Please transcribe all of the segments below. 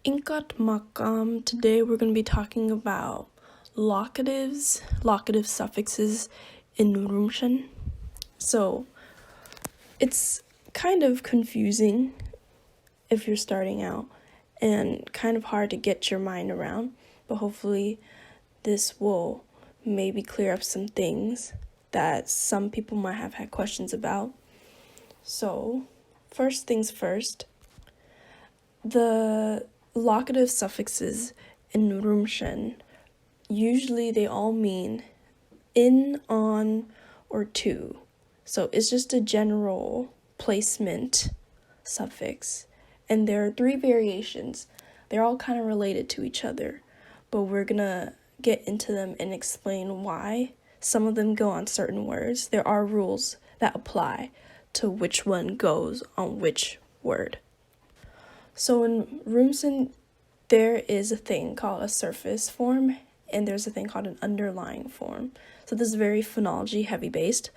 Inkat makam. Today we're going to be talking about locative suffixes in Rumsen. So it's kind of confusing if you're starting out and kind of hard to get your mind around, but hopefully this will maybe clear up some things that some people might have had questions about. So first things first, the locative suffixes in Rumsen, usually they all mean in, on, or to. So it's just a general placement suffix. And there are 3 variations. They're all kind of related to each other, but we're gonna get into them and explain why some of them go on certain words. There are rules that apply to which one goes on which word. So in Rumsen, there is a thing called a surface form, and there's a thing called an underlying form. So this is very phonology heavy based,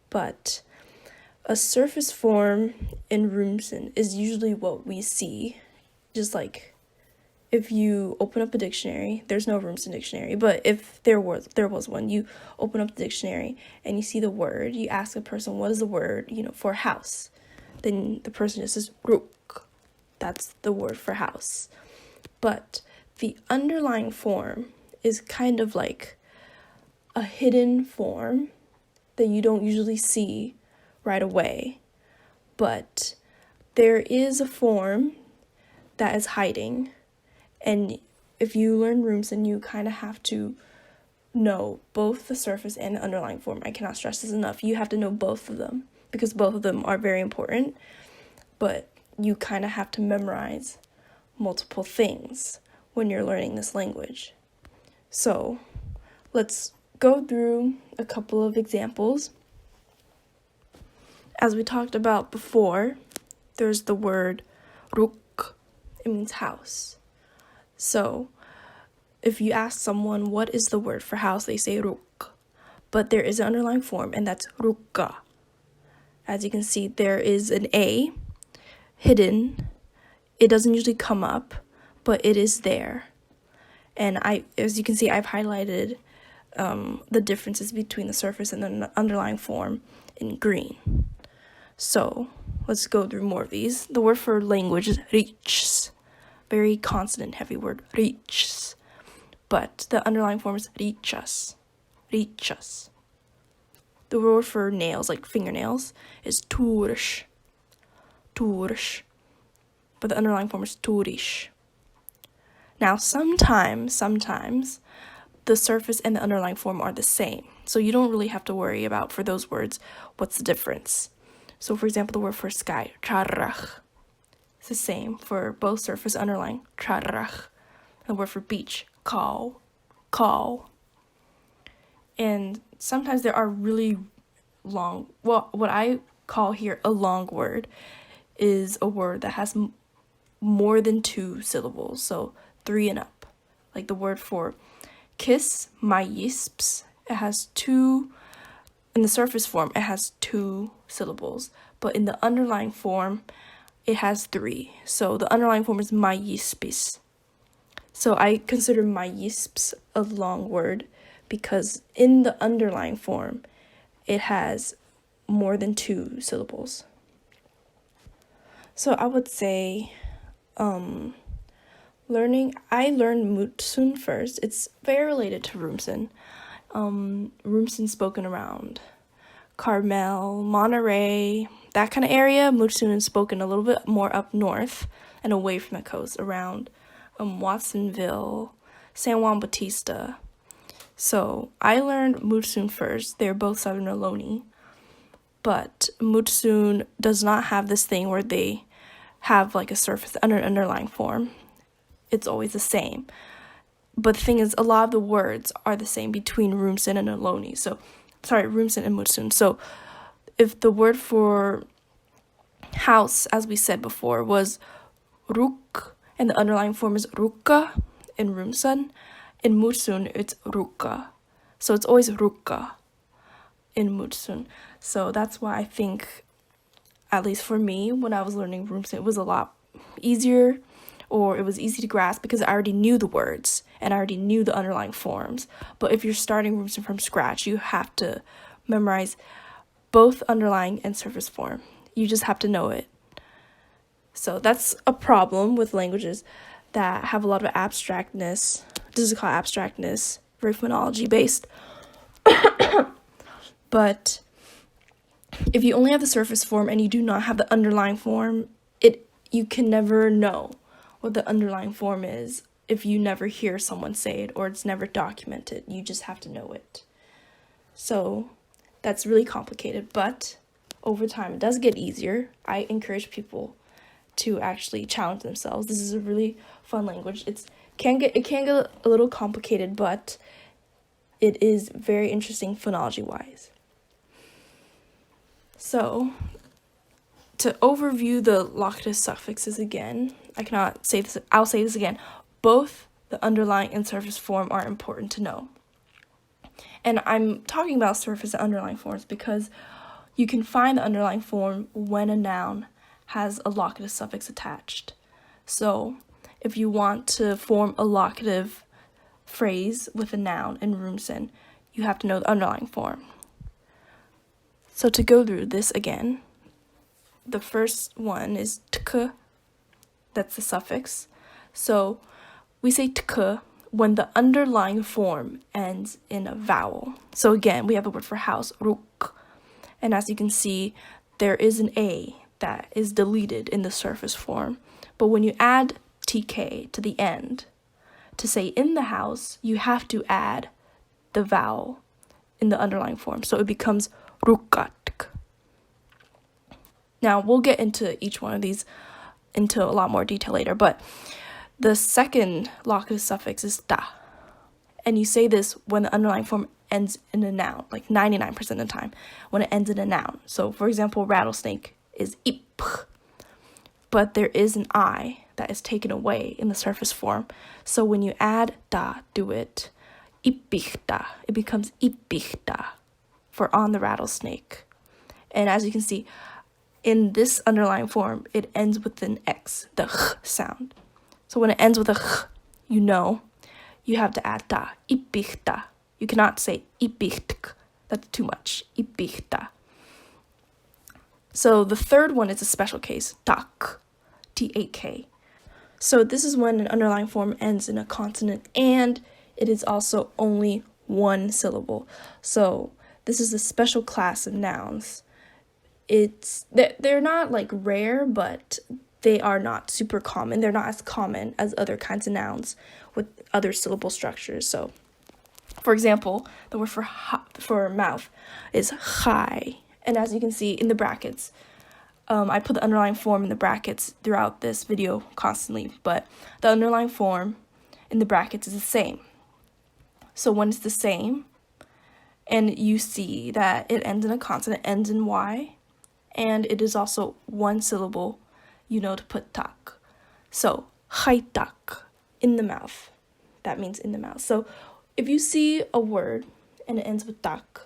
but a surface form in Rumsen is usually what we see. Just like if you open up a dictionary, there's no Rumsen dictionary, but if there was one, you open up the dictionary and you see the word, you ask a person, what is the word, for house? Then the person just says rukk. That's the word for house. But the underlying form is kind of like a hidden form that you don't usually see right away. But there is a form that is hiding. And if you learn Rumsen, you kind of have to know both the surface and the underlying form. I cannot stress this enough. You have to know both of them because both of them are very important. But you kind of have to memorize multiple things when you're learning this language. So let's go through a couple of examples. As we talked about before, there's the word rukk. It means house. So if you ask someone what is the word for house, they say rukk. But there is an underlying form, and that's rukka. As you can see, there is an A hidden. It doesn't usually come up, but it is there. And as you can see, I've highlighted the differences between the surface and the underlying form in green. So let's go through more of these. The word for language is riks. Very consonant heavy word, riks. But the underlying form is richas. Richas. The word for nails, like fingernails, is tursh. Tursh. But the underlying form is turish. Now, sometimes the surface and the underlying form are the same. So you don't really have to worry about, for those words, what's the difference. So, for example, the word for sky, charrach. It's the same for both surface and underlying, charrach. The word for beach, kaw. And sometimes there are really long, what I call here a long word is a word that has more than 2 syllables, so 3 and up. Like the word for kiss, my yisps, it has 2, in the surface form, it has 2 syllables, but in the underlying form, it has 3. So the underlying form is my yispis. So I consider my yisps a long word because in the underlying form, it has more than 2 syllables. So I would say I learned Mutsun first. It's very related to Rumsen. Rumsen spoken around Carmel, Monterey, that kind of area. Mutsun is spoken a little bit more up north and away from the coast, around Watsonville, San Juan Bautista. So I learned Mutsun first. They're both Southern Ohlone. But Mutsun does not have this thing where they have like a surface underlying form. It's always the same. But the thing is, a lot of the words are the same between Rumsen and Ohlone. Rumsen and Mutsun. So if the word for house, as we said before, was rukk, and the underlying form is rukka in Rumsen, in Mutsun it's rukka. So it's always rukka in Mutsun. So that's why I think, at least for me, when I was learning Rumsen, it was a lot easier or it was easy to grasp because I already knew the words and I already knew the underlying forms. But if you're starting Rumsen from scratch, you have to memorize both underlying and surface form. You just have to know it. So that's a problem with languages that have a lot of abstractness. This is called abstractness, very phonology based. But if you only have the surface form and you do not have the underlying form, you can never know what the underlying form is if you never hear someone say it or it's never documented. You just have to know it. So that's really complicated, but over time it does get easier. I encourage people to actually challenge themselves. This is a really fun language. It can get a little complicated, but it is very interesting phonology wise. So to overview the locative suffixes again, I'll say this again. Both the underlying and surface form are important to know. And I'm talking about surface and underlying forms because you can find the underlying form when a noun has a locative suffix attached. So if you want to form a locative phrase with a noun in Rumsen, you have to know the underlying form. So to go through this again, the first one is tkk, that's the suffix. So we say tkk when the underlying form ends in a vowel. So again, we have the word for house, rukk. And as you can see, there is an A that is deleted in the surface form. But when you add tk to the end, to say in the house, you have to add the vowel in the underlying form. So it becomes rukk. Now, we'll get into each one of these into a lot more detail later, but the second locative suffix is da. And you say this when the underlying form ends in a noun, like 99% of the time, when it ends in a noun. So, for example, rattlesnake is ip, but there is an I that is taken away in the surface form. So when you add da to it, ipichta, it becomes ipichta for on the rattlesnake. And as you can see, in this underlying form, it ends with an X, the ch sound. So when it ends with a ch, you know you have to add da, ipichta. You cannot say ipichtk, that's too much, ipichta. So the third one is a special case, tak, T-A-K. So this is when an underlying form ends in a consonant and it is also only one syllable. So this is a special class of nouns. They're not like rare, but they are not super common. They're not as common as other kinds of nouns with other syllable structures. So, for example, the word for mouth is chai. And as you can see in the brackets, I put the underlying form in the brackets throughout this video constantly, but the underlying form in the brackets is the same. So when it's the same, and you see that it ends in a consonant, it ends in Y, and it is also one syllable, you know to put tak. So, chaitak, in the mouth. That means in the mouth. So, if you see a word and it ends with tak,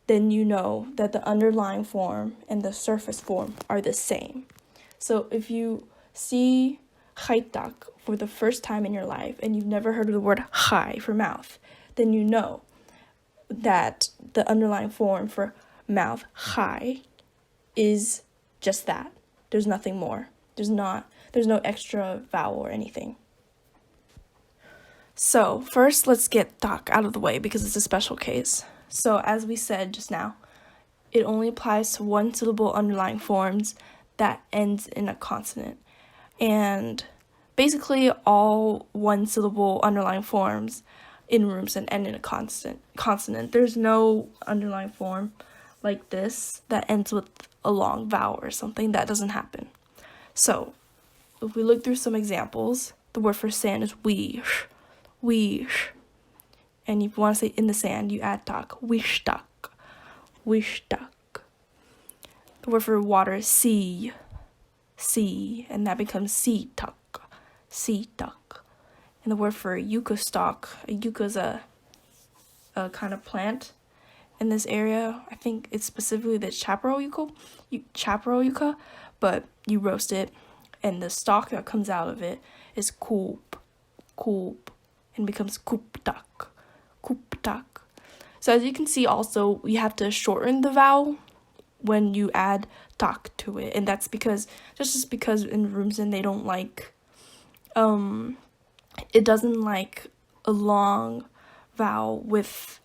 then you know that the underlying form and the surface form are the same. So, if you see chaitak for the first time in your life and you've never heard of the word chai for mouth, then you know that the underlying form for mouth, chai, is just that. There's nothing more. There's no extra vowel or anything. So first, let's get tak out of the way because it's a special case. So as we said just now, it only applies to one syllable underlying forms that ends in a consonant. And basically all one syllable underlying forms in Rumsen end in a consonant. There's no underlying form like this that ends with a long vowel or something. That doesn't happen. So if we look through some examples, the word for sand is wish. And if you want to say in the sand, you add tak, wishtak. The word for water is sea, and that becomes siitak. And the word for yucca stalk, a yucca is a kind of plant in this area. I think it's specifically the chaparral yucca, but you roast it and the stalk that comes out of it is koop, and becomes kooptak, kooptak. So as you can see, also you have to shorten the vowel when you add tak to it, and that's because in Rumsen they don't like it doesn't like a long vowel with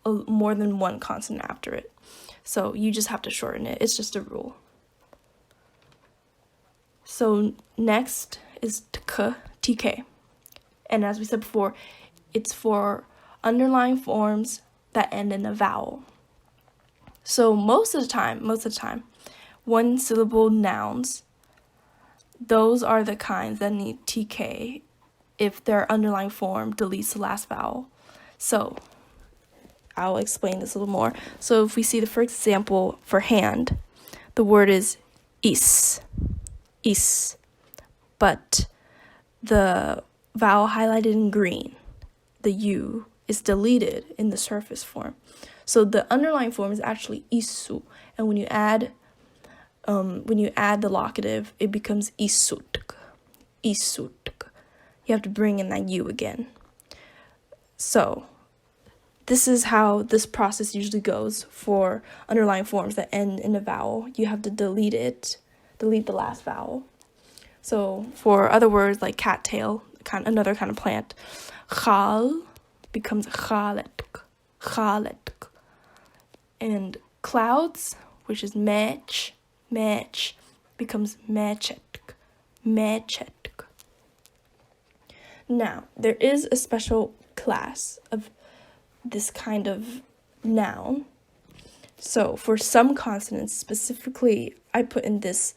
more than one consonant after it. So you just have to shorten it. It's just a rule. So next is tk. And as we said before, it's for underlying forms that end in a vowel. So most of the time, one syllable nouns, those are the kinds that need tk if their underlying form deletes the last vowel. So I'll explain this a little more. So if we see the first example for hand, the word is is, but the vowel highlighted in green, the u, is deleted in the surface form. So the underlying form is actually isu, and when you add the locative, it becomes isutk. You have to bring in that u again. So this is how this process usually goes for underlying forms that end in a vowel. You have to delete the last vowel. So for other words like cattail, another kind of plant, khal becomes khaletk. And clouds, which is match, becomes machetk. Now, there is a special class of this kind of noun. So for some consonants, specifically, I put in this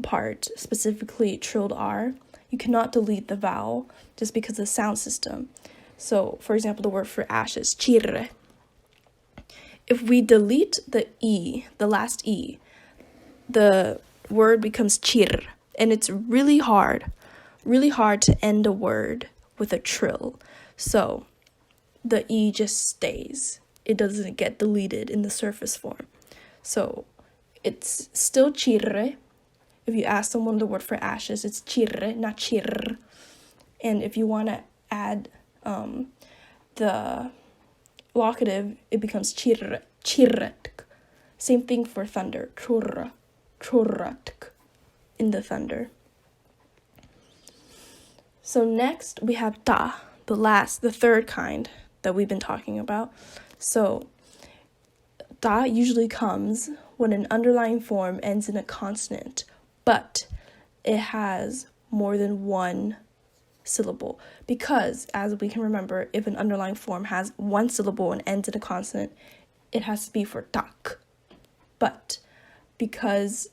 part, specifically trilled R, you cannot delete the vowel just because of the sound system. So, for example, the word for ashes, chirre. If we delete the E, the last E, the word becomes chir, and it's really hard to end a word with a trill. So the E just stays. It doesn't get deleted in the surface form. So it's still chirre. If you ask someone the word for ashes, it's chirre, not chir. And if you want to add the locative, it becomes chirretk. Same thing for thunder, churratk, in the thunder. So next we have ta, the third kind that we've been talking about. So ta usually comes when an underlying form ends in a consonant, but it has more than one syllable, because as we can remember, if an underlying form has one syllable and ends in a consonant, it has to be for tak. But because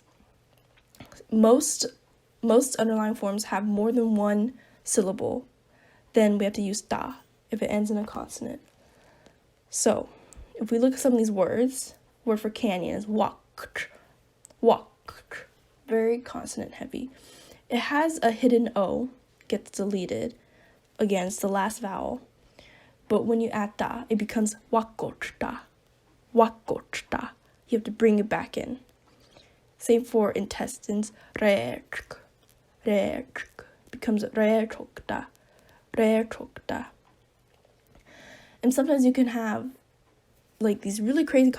most underlying forms have more than one syllable, then we have to use ta if it ends in a consonant. So if we look at some of these words, word for canyon is wak, very consonant heavy. It has a hidden O, gets deleted. Again, it's the last vowel. But when you add ta, it becomes wakochta. You have to bring it back in. Same for intestines, reerk, becomes reerchokta. And sometimes you can have like these really crazy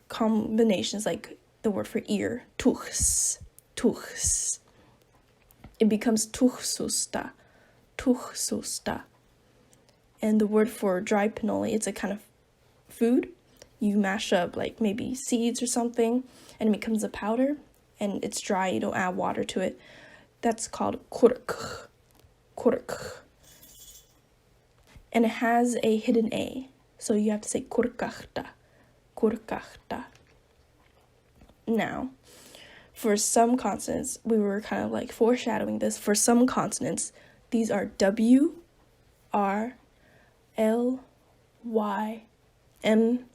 combinations, like the word for ear, tuchs. It becomes tuchsusta. And the word for dry pinole, it's a kind of food. You mash up like maybe seeds or something, and it becomes a powder, and it's dry, you don't add water to it. That's called kurk. And it has a hidden A, so you have to say kurkachta. Now, for some consonants, we were kind of like foreshadowing this. For some consonants, these are W, R, L, Y, M,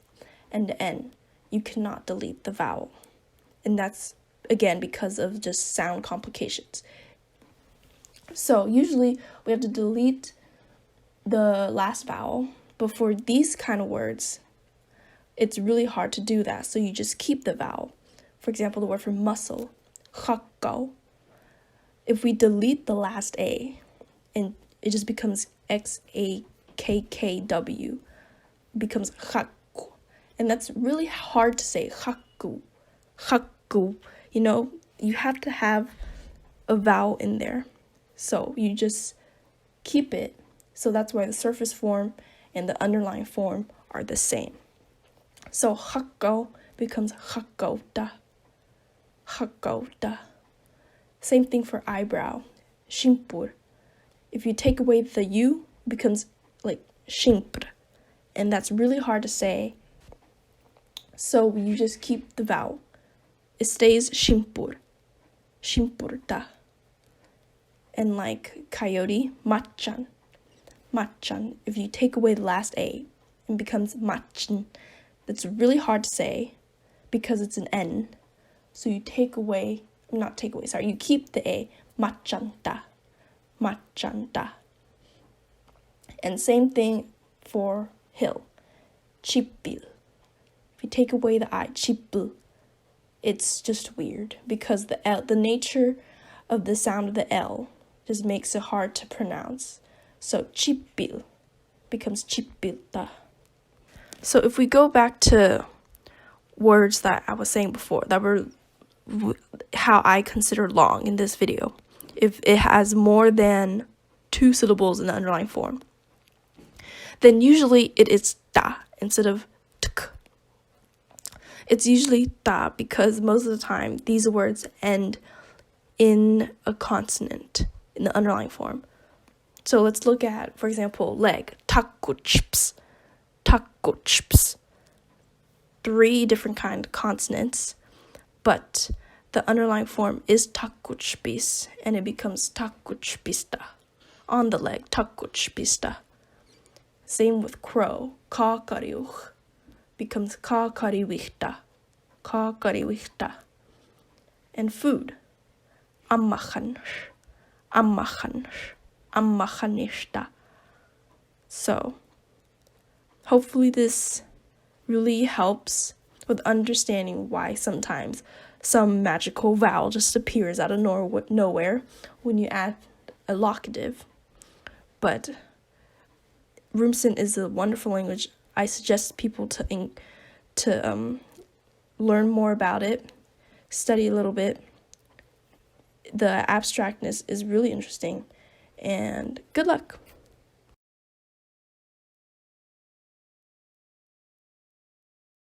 and N. You cannot delete the vowel. And that's, again, because of just sound complications. So usually we have to delete the last vowel, but for these kind of words, it's really hard to do that. So you just keep the vowel. For example, the word for muscle, chakkau. if we delete the last A and it just becomes XAKKW, becomes hakku. And that's really hard to say, hakku, hakku. You know, you have to have a vowel in there. So you just keep it. So that's why the surface form and the underlying form are the same. So hakko becomes hakkota, hakkota. Same thing for eyebrow, shimpur. If you take away the U, it becomes like shimpr. And that's really hard to say. So you just keep the vowel. It stays shimpur, shimpurta. And like coyote, machan, machan. If you take away the last A, it becomes machin. That's really hard to say because it's an N. So you keep the A, machanta, machanta. And same thing for hill, chipil. If you take away the I, chipil, it's just weird because the nature of the sound of the L just makes it hard to pronounce. So chipil becomes chipilta. So if we go back to words that I was saying before, that were how I consider long in this video, if it has more than 2 syllables in the underlying form, then usually it is ta instead of tuk. It's usually ta because most of the time these words end in a consonant in the underlying form. So let's look at, for example, leg, takuchips, takuchips. 3 different kind of consonants, but the underlying form is takuchpis, and it becomes takuchpista. On the leg, takuchpista. Same with crow, kakariuch, becomes kakariwichta, kakariwichta. And food, ammachansh, ammachansh, ammachanishta. So, hopefully this really helps with understanding why sometimes some magical vowel just appears out of nowhere when you add a locative. But Rumsen is a wonderful language. I suggest people to learn more about it, study a little bit. The abstractness is really interesting, and good luck.